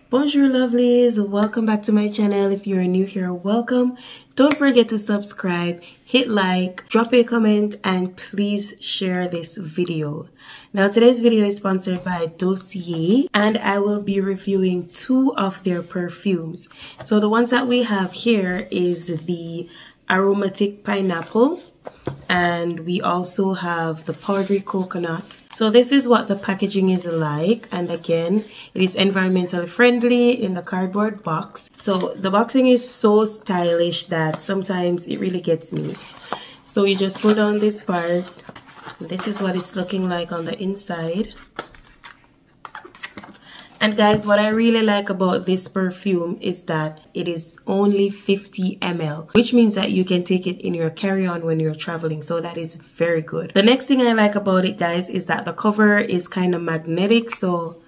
Bonjour lovelies, welcome back to my channel. If you're new here, welcome. Don't forget to subscribe, hit like, drop a comment, and please share this video. Now today's video is sponsored by Dossier, and I will be reviewing two of their perfumes. So the ones that we have here is the aromatic pineapple, and we also have the powdery coconut. So this is what the packaging is like, and again it is environmentally friendly in the cardboard box. So the boxing is so stylish that sometimes it really gets me. So you just put on this part. This is what it's looking like on the inside. And guys, what I really like about this perfume is that it is only 50 ml, which means that you can take it in your carry-on when you're traveling. So that is very good. The next thing I like about it, guys, is that the cover is kind of magnetic, so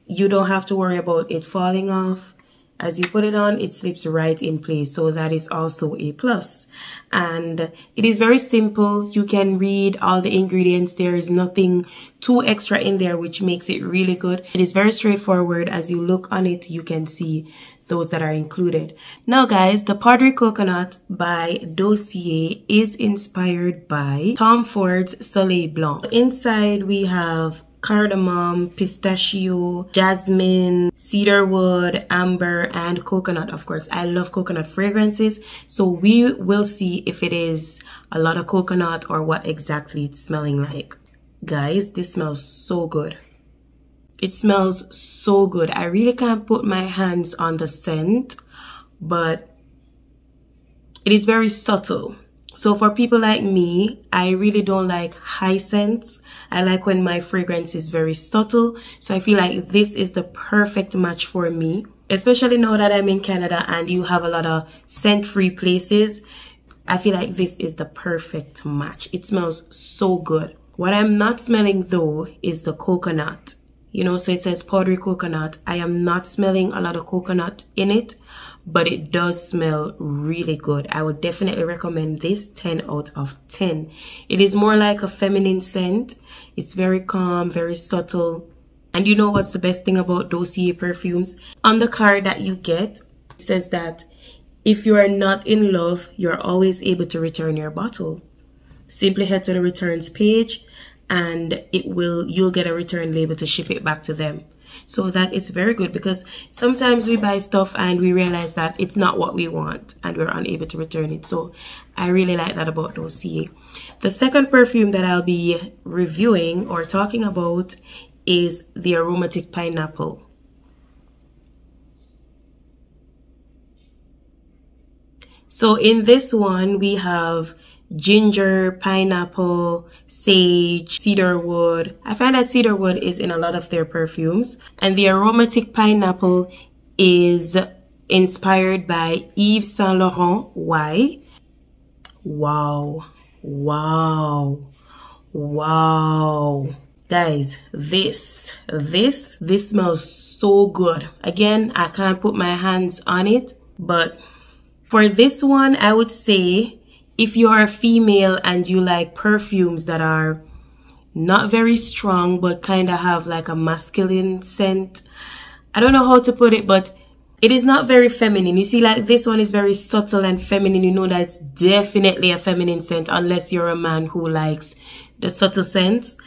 you don't have to worry about it falling off. As you put it on, it slips right in place, so that is also a plus. And it is very simple. You can read all the ingredients. There is nothing too extra in there, which makes it really good. It is very straightforward. As you look on it, you can see those that are included. Now guys, the powdery coconut by Dossier is inspired by Tom Ford's Soleil Blanc. Inside we have cardamom, pistachio, jasmine, cedarwood, amber, and coconut. Of course, I love coconut fragrances, so we will see if it is a lot of coconut or what exactly it's smelling like. Guys, this smells so good. It smells so good. I really can't put my hands on the scent, but it is very subtle. So for people like me, I really don't like high scents. I like when my fragrance is very subtle. So I feel like this is the perfect match for me, especially now that I'm in Canada and you have a lot of scent-free places. I feel like this is the perfect match. It smells so good. What I'm not smelling though is the coconut. You know, so it says powdery coconut. I am not smelling a lot of coconut in it, but it does smell really good. I would definitely recommend this 10 out of 10. It is more like a feminine scent. It's very calm, very subtle. And you know what's the best thing about Dossier perfumes? On the card that you get, it says that if you are not in love, you're always able to return your bottle. Simply head to the returns page and you'll get a return label to ship it back to them. So that is very good, because sometimes we buy stuff and we realize that it's not what we want and we're unable to return it. So I really like that about Dossier. The second perfume that I'll be reviewing or talking about is the aromatic pineapple. So in this one we have ginger, pineapple, sage, cedarwood. I find that cedarwood is in a lot of their perfumes. And the aromatic pineapple is inspired by Yves Saint Laurent. Why? Wow. Wow. Wow. Guys, this smells so good. Again, I can't put my hands on it, but for this one, I would say if you are a female and you like perfumes that are not very strong but kind of have like a masculine scent, I don't know how to put it, but it is not very feminine. You see, like this one is very subtle and feminine. You know that it's definitely a feminine scent unless you're a man who likes the subtle scents.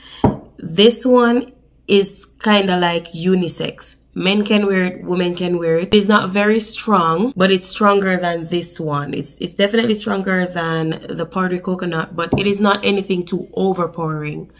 This one is kind of like unisex. Men can wear it, women can wear it. It's not very strong, but it's stronger than this one. It's definitely stronger than the powdery coconut, but it is not anything too overpowering.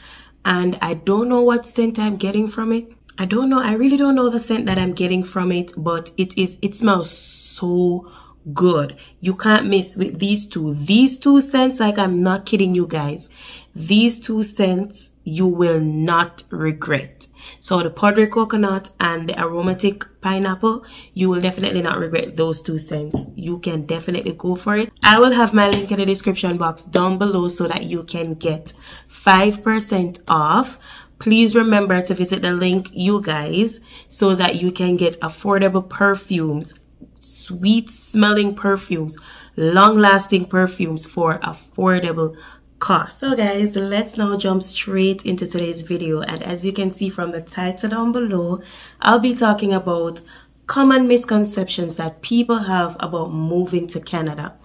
And I don't know what scent I'm getting from it. I don't know. I really don't know the scent that I'm getting from it, but it smells so good. You can't miss with these two. These two scents, like I'm not kidding you guys. These two scents you will not regret. So the powdery coconut and the aromatic pineapple, you will definitely not regret those two scents. You can definitely go for it. I will have my link in the description box down below so that you can get 5% off please remember to visit the link, you guys, so that you can get affordable perfumes, sweet smelling perfumes, long lasting perfumes for affordable cost. So guys, let's now jump straight into today's video. And as you can see from the title down below, I'll be talking about common misconceptions that people have about moving to Canada.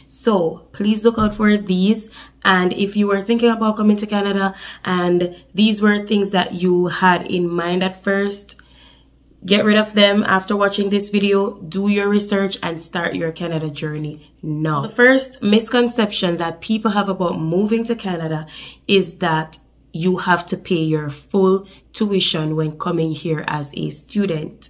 So please look out for these. And if you were thinking about coming to Canada and these were things that you had in mind at first, get rid of them after watching this video. Do your research and start your Canada journey now. The first misconception that people have about moving to Canada is that you have to pay your full tuition when coming here as a student.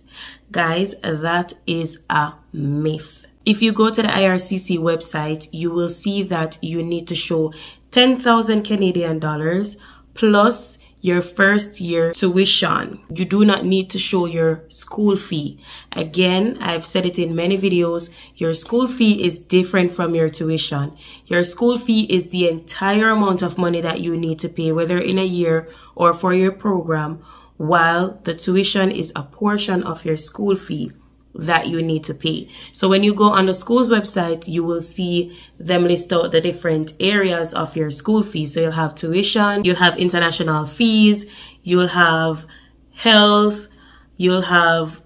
Guys, that is a myth. If you go to the IRCC website, you will see that you need to show 10,000 Canadian dollars plus your first year tuition. You do not need to show your school fee. Again, I've said it in many videos, your school fee is different from your tuition. Your school fee is the entire amount of money that you need to pay, whether in a year or for your program, while the tuition is a portion of your school fee that you need to pay. So when you go on the school's website, you will see them list out the different areas of your school fees. So you'll have tuition, you'll have international fees, you'll have health, you'll have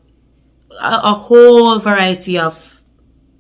a whole variety of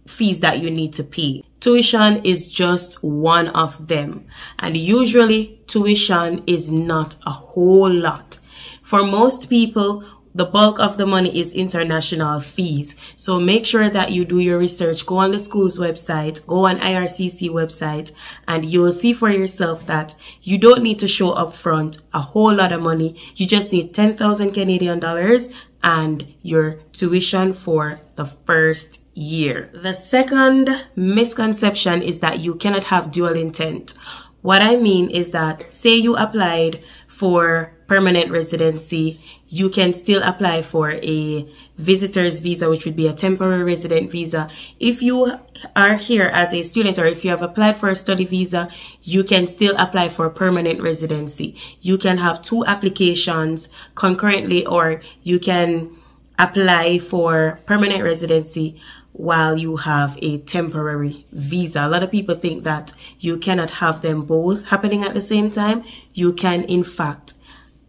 fees that you need to pay. Tuition is just one of them. And usually tuition is not a whole lot. For most people, the bulk of the money is international fees. So make sure that you do your research. Go on the school's website, go on IRCC website, and you will see for yourself that you don't need to show up front a whole lot of money. You just need 10,000 Canadian dollars and your tuition for the first year. The second misconception is that you cannot have dual intent. What I mean is that, say you applied for permanent residency, you can still apply for a visitor's visa, which would be a temporary resident visa. If you are here as a student, or if you have applied for a study visa, you can still apply for permanent residency. You can have two applications concurrently, or you can apply for permanent residency while you have a temporary visa. A lot of people think that you cannot have them both happening at the same time. You can, in fact,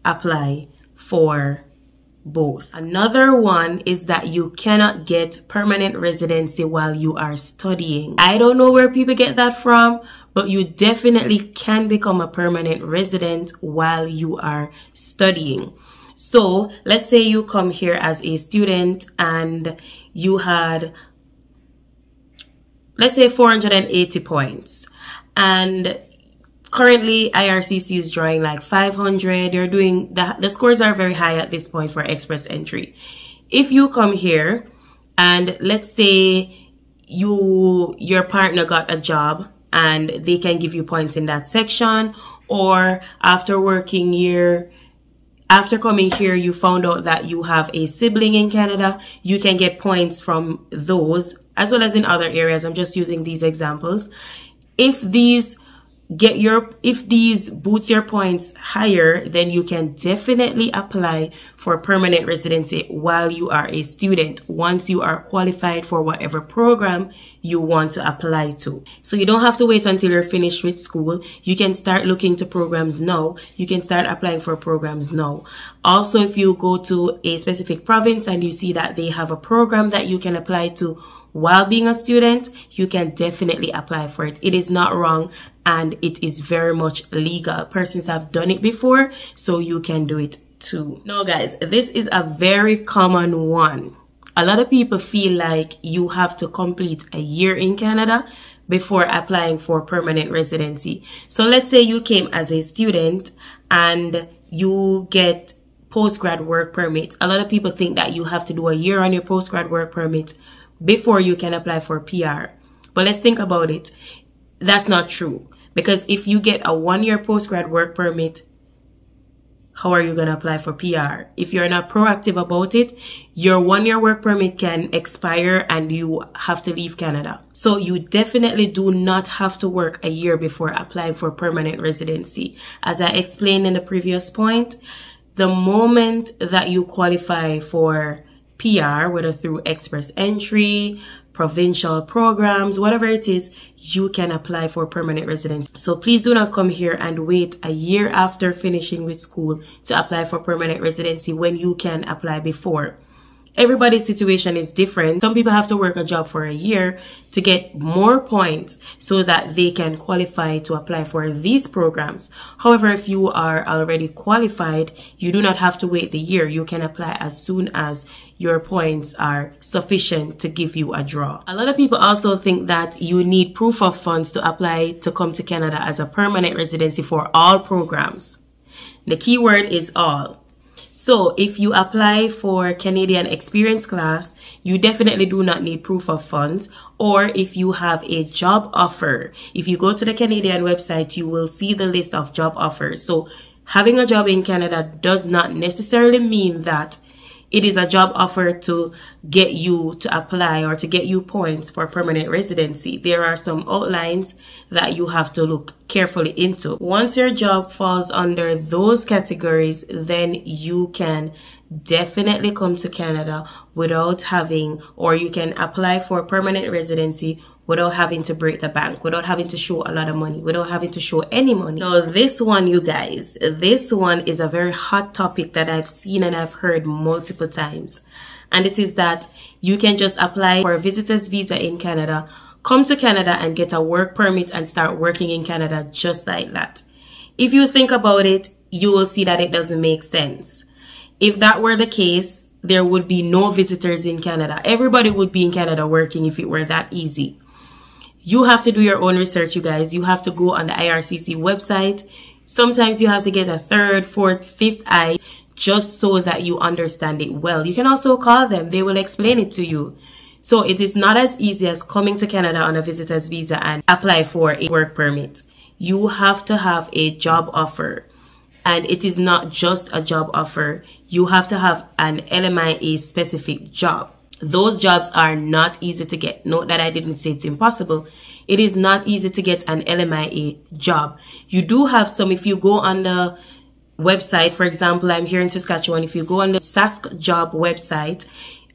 apply for both. Another one is that you cannot get permanent residency while you are studying. I don't know where people get that from, but you definitely can become a permanent resident while you are studying. So let's say you come here as a student and you had, let's say, 480 points, and currently IRCC is drawing like 500. They're doing the scores are very high at this point for express entry. If you come here and let's say your partner got a job and they can give you points in that section, or after coming here you found out that you have a sibling in Canada, you can get points from those as well as in other areas. I'm just using these examples. If these boost your points higher, then you can definitely apply for permanent residency while you are a student, once you are qualified for whatever program you want to apply to. So you don't have to wait until you're finished with school. You can start looking to programs now. You can start applying for programs now. Also, if you go to a specific province and you see that they have a program that you can apply to while being a student, you can definitely apply for it. It is not wrong and it is very much legal. Persons have done it before, so you can do it too. Now guys, this is a very common one. A lot of people feel like you have to complete a year in Canada before applying for permanent residency. So let's say you came as a student and you get postgrad work permit. A lot of people think that you have to do a year on your postgrad work permit before you can apply for PR. But let's think about it. That's not true. Because if you get a 1-year postgrad work permit, how are you going to apply for PR? If you're not proactive about it, your 1-year work permit can expire and you have to leave Canada. So you definitely do not have to work a year before applying for permanent residency. As I explained in the previous point, the moment that you qualify for PR, whether through express entry, provincial programs, whatever it is, you can apply for permanent residence. So please do not come here and wait a year after finishing with school to apply for permanent residency when you can apply before. Everybody's situation is different. Some people have to work a job for a year to get more points so that they can qualify to apply for these programs. However, if you are already qualified, you do not have to wait the year. You can apply as soon as your points are sufficient to give you a draw. A lot of people also think that you need proof of funds to apply to come to Canada as a permanent residency for all programs. The key word is all. So if you apply for Canadian Experience class, you definitely do not need proof of funds. Or if you have a job offer, if you go to the Canadian website, you will see the list of job offers. So having a job in Canada does not necessarily mean that it is a job offer to get you to apply or to get you points for permanent residency. There are some outlines that you have to look carefully into. Once your job falls under those categories, then you can definitely come to Canada without having, or you can apply for permanent residency without having to break the bank, without having to show a lot of money, without having to show any money. Now this one, you guys, this one is a very hot topic that I've seen and I've heard multiple times. And it is that you can just apply for a visitor's visa in Canada, come to Canada and get a work permit and start working in Canada just like that. If you think about it, you will see that it doesn't make sense. If that were the case, there would be no visitors in Canada. Everybody would be in Canada working if it were that easy. You have to do your own research, you guys. You have to go on the IRCC website. Sometimes you have to get a 3rd, 4th, 5th eye just so that you understand it well. You can also call them. They will explain it to you. So it is not as easy as coming to Canada on a visitor's visa and apply for a work permit. You have to have a job offer. And it is not just a job offer. You have to have an LMIA specific job. Those jobs are not easy to get. Note that I didn't say it's impossible. It is not easy to get an LMIA job. You do have some. If you go on the website, for example, I'm here in Saskatchewan. If you go on the Sask job website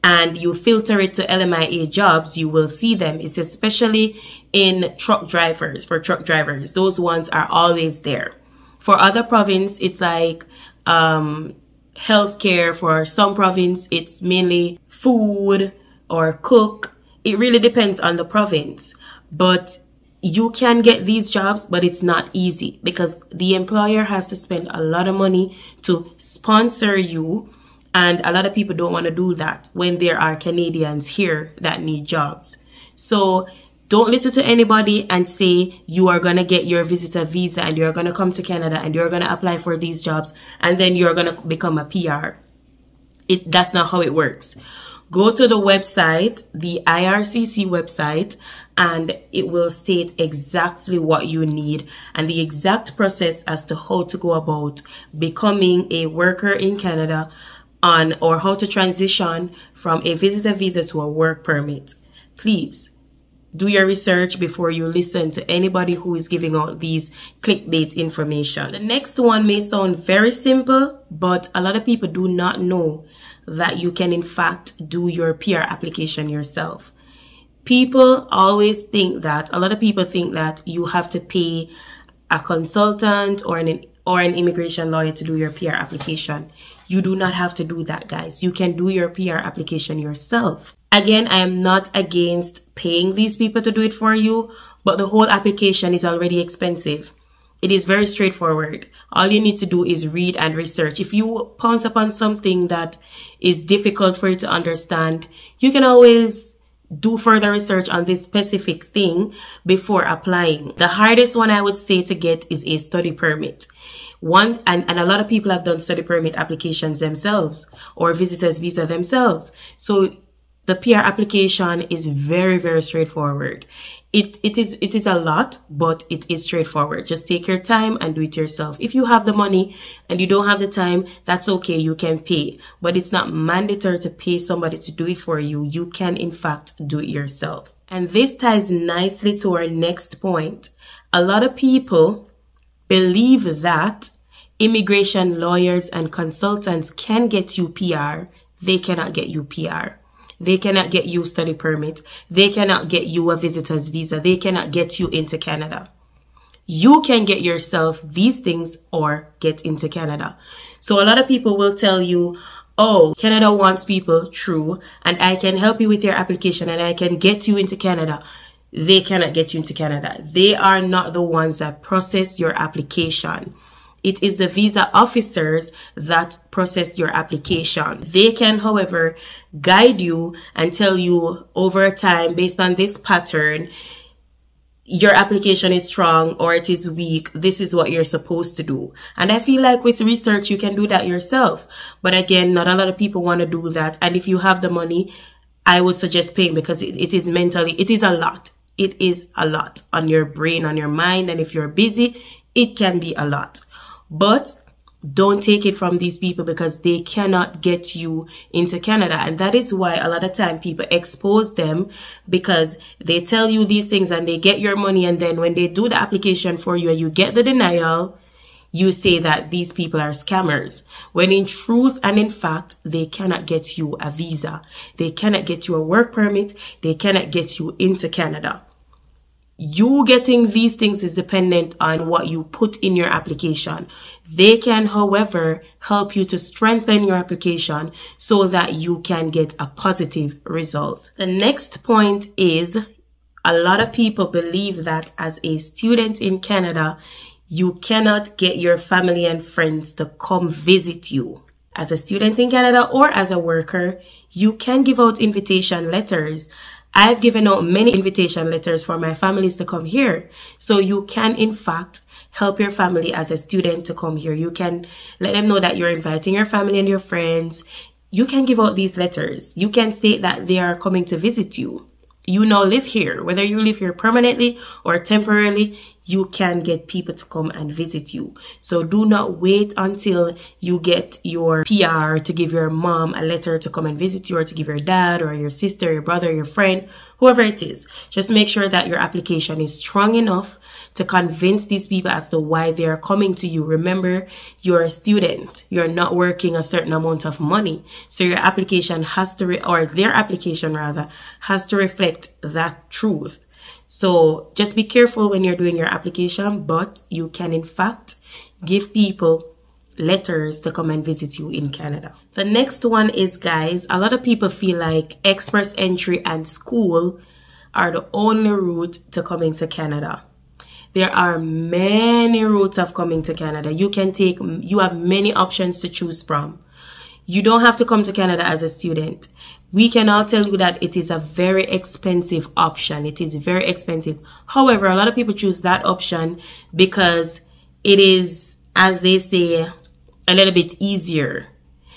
and you filter it to LMIA jobs, you will see them. It's especially in truck drivers, for truck drivers. Those ones are always there. For other province, it's like healthcare. For some province, it's mainly food or cook. It really depends on the province. But you can get these jobs, but it's not easy because the employer has to spend a lot of money to sponsor you. And a lot of people don't want to do that when there are Canadians here that need jobs. So don't listen to anybody and say you are going to get your visitor visa and you're going to come to Canada and you're going to apply for these jobs and then you're going to become a PR. That's not how it works. Go to the website, the IRCC website, and it will state exactly what you need and the exact process as to how to go about becoming a worker in Canada or how to transition from a visitor visa to a work permit. Please do your research before you listen to anybody who is giving out these clickbait information. The next one may sound very simple, but a lot of people do not know that you can in fact do your PR application yourself. People always think that, a lot of people think that you have to pay a consultant or an immigration lawyer to do your PR application. You do not have to do that, guys. You can do your PR application yourself. Again, I am not against paying these people to do it for you, but the whole application is already expensive. It is very straightforward. All you need to do is read and research. If you pounce upon something that is difficult for you to understand, you can always do further research on this specific thing before applying. The hardest one I would say to get is a study permit. And a lot of people have done study permit applications themselves or visitors visa themselves. So The PR application is very, very straightforward. It is a lot, but it is straightforward. Just take your time and do it yourself. If you have the money and you don't have the time, that's okay. You can pay, but it's not mandatory to pay somebody to do it for you. You can, in fact, do it yourself. And this ties nicely to our next point. A lot of people believe that immigration lawyers and consultants can get you PR. They cannot get you PR. They cannot get you study permit. They cannot get you a visitor's visa. They cannot get you into Canada. You can get yourself these things or get into Canada. So a lot of people will tell you, oh, Canada wants people, true, and I can help you with your application and I can get you into Canada. They cannot get you into Canada. They are not the ones that process your application. It is the visa officers that process your application. They can, however, guide you and tell you over time, based on this pattern, your application is strong or it is weak. This is what you're supposed to do. And I feel like with research, you can do that yourself. But again, not a lot of people want to do that. And if you have the money, I would suggest paying because it is mentally, it is a lot. It is a lot on your brain, on your mind. And if you're busy, it can be a lot. But don't take it from these people because they cannot get you into Canada. And that is why a lot of time people expose them because they tell you these things and they get your money. And then when they do the application for you and you get the denial, you say that these people are scammers. When in truth and in fact, they cannot get you a visa. They cannot get you a work permit. They cannot get you into Canada. You getting these things is dependent on what you put in your application. They can, however, help you to strengthen your application so that you can get a positive result. The next point is a lot of people believe that as a student in Canada, you cannot get your family and friends to come visit you. As a student in Canada or as a worker, you can give out invitation letters. I've given out many invitation letters for my families to come here. So you can, in fact, help your family as a student to come here. You can let them know that you're inviting your family and your friends. You can give out these letters. You can state that they are coming to visit you. You now live here. Whether you live here permanently or temporarily, you can get people to come and visit you. So do not wait until you get your PR to give your mom a letter to come and visit you or to give your dad or your sister, your brother, your friend, whoever it is. Just make sure that your application is strong enough to convince these people as to why they are coming to you. Remember, you're a student. You're not working a certain amount of money. So your application has to, or their application rather, has to reflect that truth. So just be careful when you're doing your application, but you can in fact give people letters to come and visit you in Canada. The next one is, guys, a lot of people feel like express entry and school are the only route to coming to Canada. There are many routes of coming to Canada. You have many options to choose from. You don't have to come to Canada as a student. We can all tell you that it is a very expensive option. It is very expensive. However, a lot of people choose that option because it is, as they say, a little bit easier.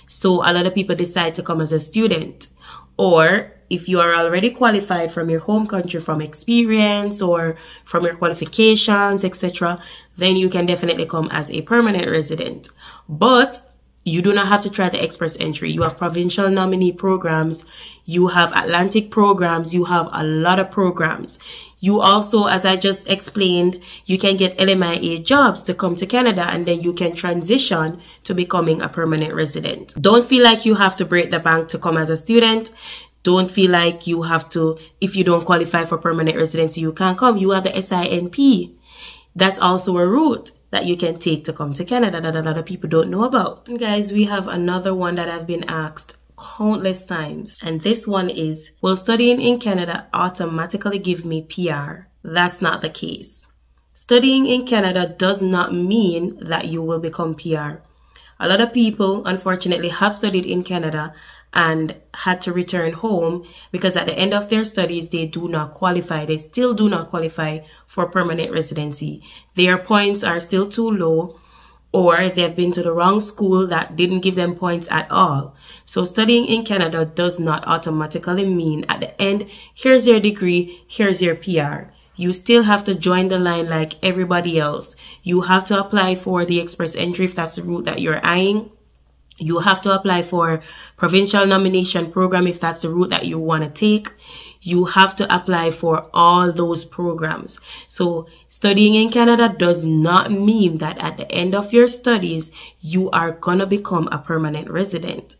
So a lot of people decide to come as a student. Or if you are already qualified from your home country, from experience or from your qualifications, etc., then you can definitely come as a permanent resident. But you do not have to try the express entry. You have provincial nominee programs. You have Atlantic programs. You have a lot of programs. You also, as I just explained, you can get LMIA jobs to come to Canada and then you can transition to becoming a permanent resident. Don't feel like you have to break the bank to come as a student. Don't feel like you have to, if you don't qualify for permanent residency, you can't come. You have the SINP. That's also a route that you can take to come to Canada that a lot of people don't know about. And guys, we have another one that I've been asked countless times. And this one is, will studying in Canada automatically give me PR? That's not the case. Studying in Canada does not mean that you will become PR. A lot of people, unfortunately, have studied in Canada and had to return home because at the end of their studies, they do not qualify. They still do not qualify for permanent residency. Their points are still too low or they've been to the wrong school that didn't give them points at all. So studying in Canada does not automatically mean at the end, here's your degree, here's your PR. You still have to join the line like everybody else. You have to apply for the express entry if that's the route that you're eyeing. You have to apply for provincial nomination program if that's the route that you want to take. You have to apply for all those programs. So studying in Canada does not mean that at the end of your studies, you are gonna become a permanent resident.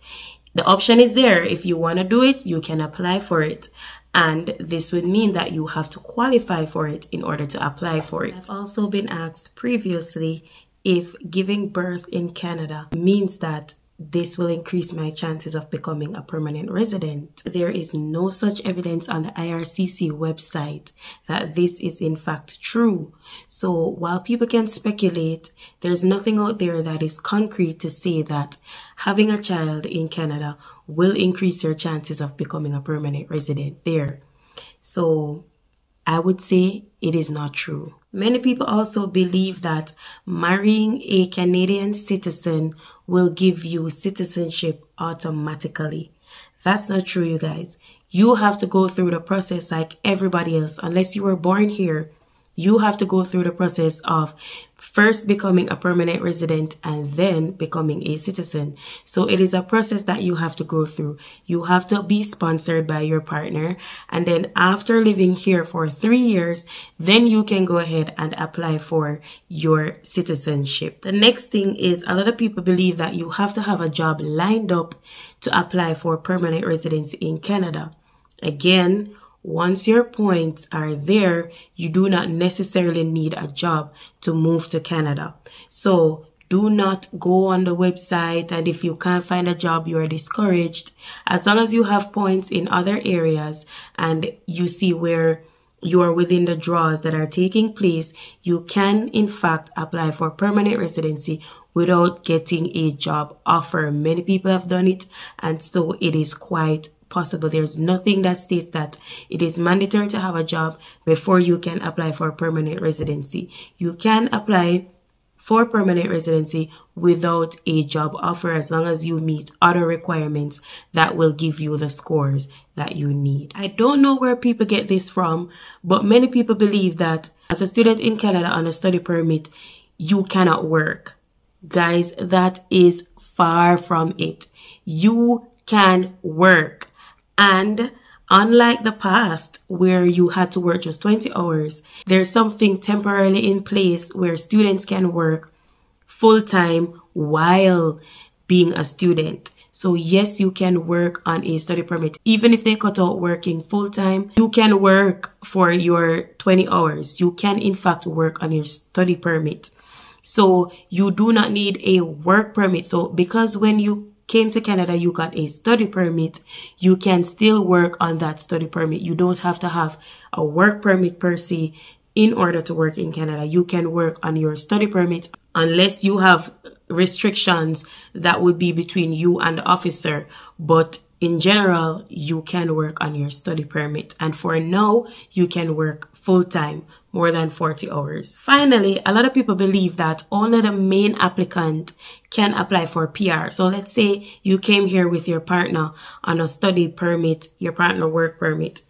The option is there. If you want to do it, you can apply for it. And this would mean that you have to qualify for it in order to apply for it. I've also been asked previously if giving birth in Canada means that this will increase my chances of becoming a permanent resident. There is no such evidence on the IRCC website that this is in fact true. So while people can speculate, there's nothing out there that is concrete to say that having a child in Canada will increase your chances of becoming a permanent resident there. So I would say it is not true. Many people also believe that marrying a Canadian citizen will give you citizenship automatically. That's not true, you guys. You have to go through the process like everybody else. Unless you were born here, you have to go through the process of first becoming a permanent resident and then becoming a citizen. So it is a process that you have to go through. You have to be sponsored by your partner. And then after living here for 3 years, then you can go ahead and apply for your citizenship. The next thing is a lot of people believe that you have to have a job lined up to apply for permanent residency in Canada. Again, once your points are there, you do not necessarily need a job to move to Canada. So do not go on the website and if you can't find a job, you are discouraged. As long as you have points in other areas and you see where you are within the draws that are taking place, you can in fact apply for permanent residency without getting a job offer. Many people have done it, and so it is quite possible. There's nothing that states that it is mandatory to have a job before you can apply for permanent residency. You can apply for permanent residency without a job offer as long as you meet other requirements that will give you the scores that you need. I don't know where people get this from, but many people believe that as a student in Canada on a study permit, you cannot work. Guys, that is far from it. You can work. And unlike the past where you had to work just 20 hours, there's something temporarily in place where students can work full-time while being a student. So yes, you can work on a study permit. Even if they cut out working full-time, you can work for your 20 hours. You can in fact work on your study permit. So you do not need a work permit. So because when you came to Canada, you got a study permit, you can still work on that study permit. You don't have to have a work permit per se in order to work in Canada. You can work on your study permit unless you have restrictions that would be between you and the officer. But in general, you can work on your study permit. And for now, you can work full-time, more than 40 hours. Finally, a lot of people believe that only the main applicant can apply for PR. So let's say you came here with your partner on a study permit, your partner work permit.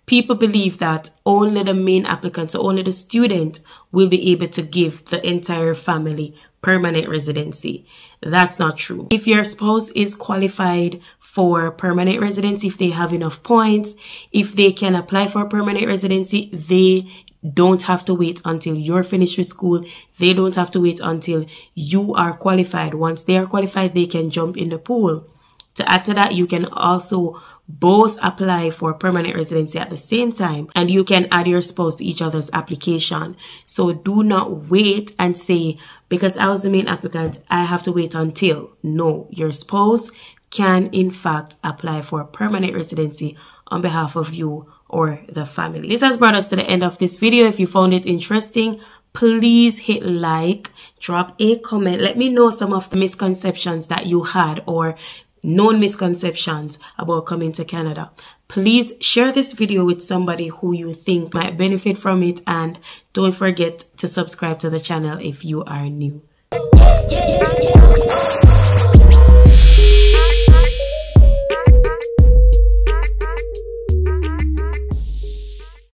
People believe that only the main applicant, so only the student, will be able to give the entire family permanent residency. That's not true. If your spouse is qualified for permanent residency, if they have enough points, if they can apply for permanent residency, they don't have to wait until you're finished with school. They don't have to wait until you are qualified. Once they are qualified, they can jump in the pool. To add to that, you can also both apply for permanent residency at the same time, and you can add your spouse to each other's application. So do not wait and say, because I was the main applicant, I have to wait until. No, your spouse can in fact apply for permanent residency on behalf of you or the family. This has brought us to the end of this video. If you found it interesting, please hit like, drop a comment. Let me know some of the misconceptions that you had or known misconceptions about coming to Canada. Please share this video with somebody who you think might benefit from it, and don't forget to subscribe to the channel if you are new.